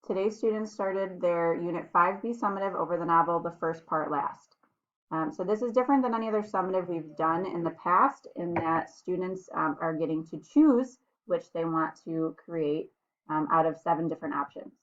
Today's students started their Unit 5B summative over the novel The First Part Last. So this is different than any other summative we've done in the past in that students are getting to choose which they want to create out of 7 different options.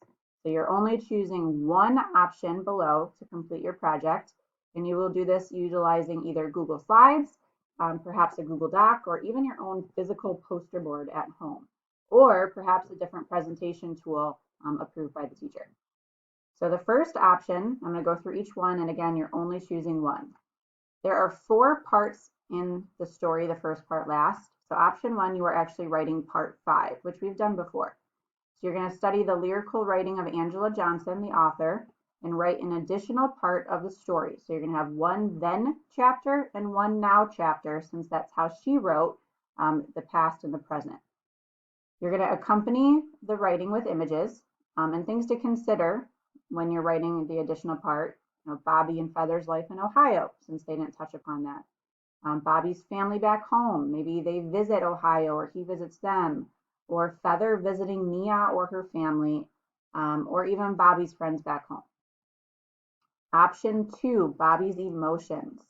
So you're only choosing one option below to complete your project, and you will do this utilizing either Google Slides, perhaps a Google Doc, or even your own physical poster board at home, or perhaps a different presentation tool approved by the teacher. So the first option, I'm going to go through each one, and again, you're only choosing one. There are 4 parts in the story, The First Part Last. So option 1, you are actually writing part 5, which we've done before. So you're going to study the lyrical writing of Angela Johnson, the author, and write an additional part of the story. So you're going to have one then chapter and one now chapter, since that's how she wrote the past and the present. You're going to accompany the writing with images and things to consider when you're writing the additional part. Bobby and Feather's life in Ohio, since they didn't touch upon that. Bobby's family back home, maybe they visit Ohio or he visits them, or Feather visiting Nia or her family, or even Bobby's friends back home. Option 2, Bobby's emotions.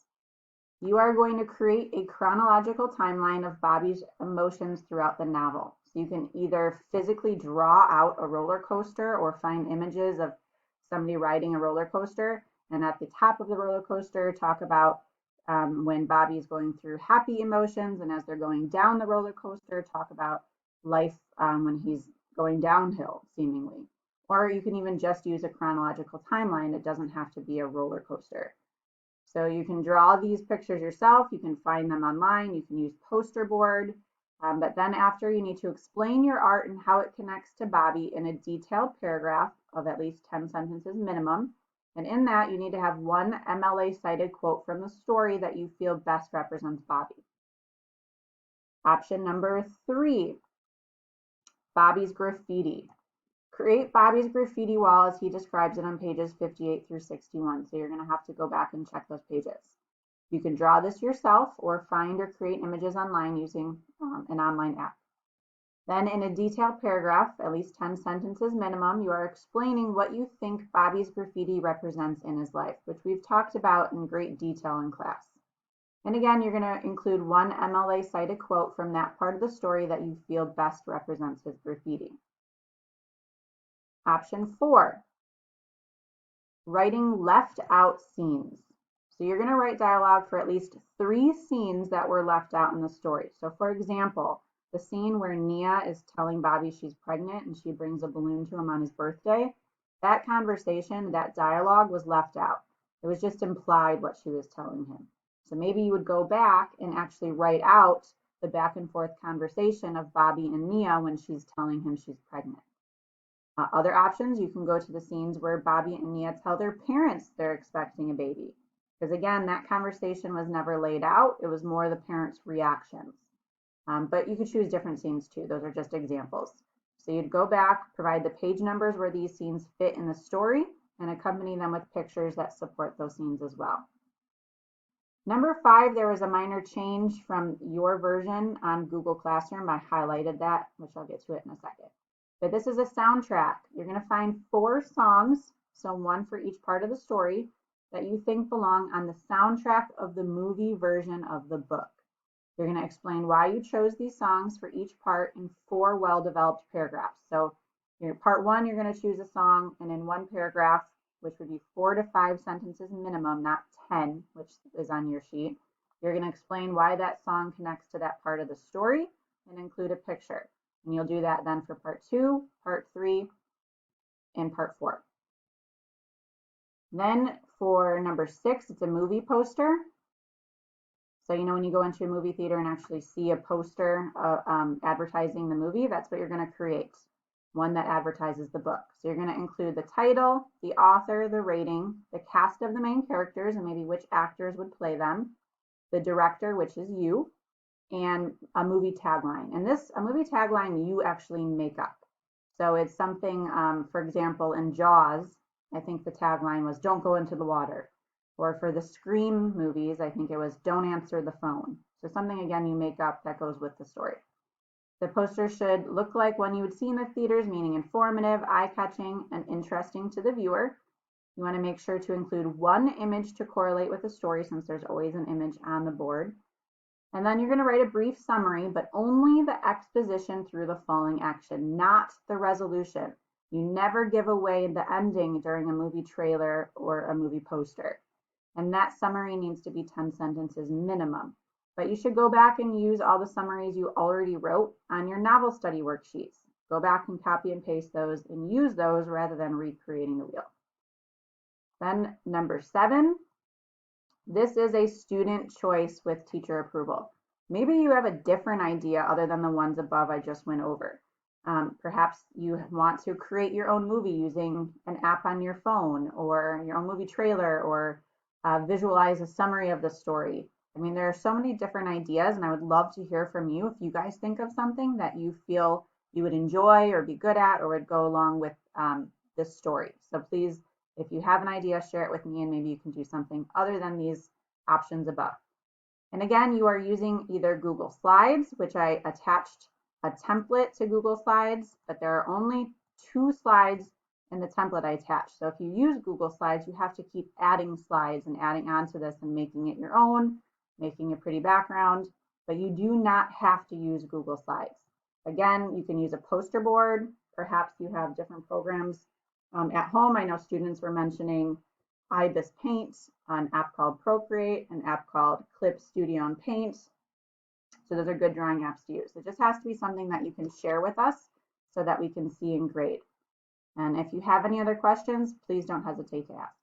You are going to create a chronological timeline of Bobby's emotions throughout the novel. So you can either physically draw out a roller coaster or find images of somebody riding a roller coaster, and at the top of the roller coaster talk about when Bobby's going through happy emotions, and as they're going down the roller coaster talk about life when he's going downhill seemingly. Or you can even just use a chronological timeline. It doesn't have to be a roller coaster. So you can draw these pictures yourself. You can find them online. You can use poster board. But then after, you need to explain your art and how it connects to Bobby in a detailed paragraph of at least 10 sentences minimum. And in that, you need to have one MLA cited quote from the story that you feel best represents Bobby. Option number 3, Bobby's graffiti. Create Bobby's graffiti wall as he describes it on pages 58 through 61. So you're going to have to go back and check those pages. You can draw this yourself or find or create images online using an online app. Then in a detailed paragraph, at least 10 sentences minimum, you are explaining what you think Bobby's graffiti represents in his life, which we've talked about in great detail in class. And again, you're going to include one MLA cited quote from that part of the story that you feel best represents his graffiti. Option 4, writing left out scenes. So you're going to write dialogue for at least 3 scenes that were left out in the story. So for example, the scene where Nia is telling Bobby she's pregnant and she brings a balloon to him on his birthday, that conversation, that dialogue was left out. It was just implied what she was telling him. So maybe you would go back and actually write out the back and forth conversation of Bobby and Nia when she's telling him she's pregnant. Other options, you can go to the scenes where Bobby and Nia tell their parents they're expecting a baby. Because again, that conversation was never laid out. It was more the parents' reactions. But you could choose different scenes too. Those are just examples. So you'd go back, provide the page numbers where these scenes fit in the story, and accompany them with pictures that support those scenes as well. Number 5, there was a minor change from your version on Google Classroom. I highlighted that, which I'll get to it in a second. But this is a soundtrack. You're going to find 4 songs, so one for each part of the story, that you think belong on the soundtrack of the movie version of the book. You're going to explain why you chose these songs for each part in 4 well-developed paragraphs. So part 1, you're going to choose a song, and in 1 paragraph, which would be 4 to 5 sentences minimum, not 10, which is on your sheet, you're going to explain why that song connects to that part of the story and include a picture. And you'll do that then for part 2, part 3, and part 4. Then for number 6, it's a movie poster. So when you go into a movie theater and actually see a poster advertising the movie, that's what you're going to create, one that advertises the book. So you're going to include the title, the author, the rating, the cast of the main characters, and maybe which actors would play them, the director, which is you, and a movie tagline. And a movie tagline you actually make up. So it's something, for example, in Jaws, I think the tagline was, "Don't go into the water." Or for the Scream movies, I think it was, "Don't answer the phone." So something, again, you make up that goes with the story. The poster should look like one you would see in the theaters, meaning informative, eye-catching, and interesting to the viewer. You want to make sure to include one image to correlate with the story, since there's always an image on the board. And then you're going to write a brief summary, but only the exposition through the following action, not the resolution. You never give away the ending during a movie trailer or a movie poster. And that summary needs to be 10 sentences minimum. But you should go back and use all the summaries you already wrote on your novel study worksheets. Go back and copy and paste those and use those rather than recreating the wheel. Then number 7, this is a student choice with teacher approval. Maybe you have a different idea other than the ones above I just went over. Perhaps you want to create your own movie using an app on your phone, or your own movie trailer, or visualize a summary of the story. I mean, there are so many different ideas, and I would love to hear from you if you guys think of something that you feel you would enjoy or be good at or would go along with this story. So please, if you have an idea, share it with me, and maybe you can do something other than these options above. And again, you are using either Google Slides, which I attached a template to Google Slides, but there are only 2 slides in the template I attached. So if you use Google Slides, you have to keep adding slides and adding onto this and making it your own, making a pretty background, but you do not have to use Google Slides. Again, you can use a poster board. Perhaps you have different programs at home. I know students were mentioning IBIS Paint, an app called Procreate, an app called Clip Studio and Paint. So those are good drawing apps to use. It just has to be something that you can share with us so that we can see and grade. And if you have any other questions, please don't hesitate to ask.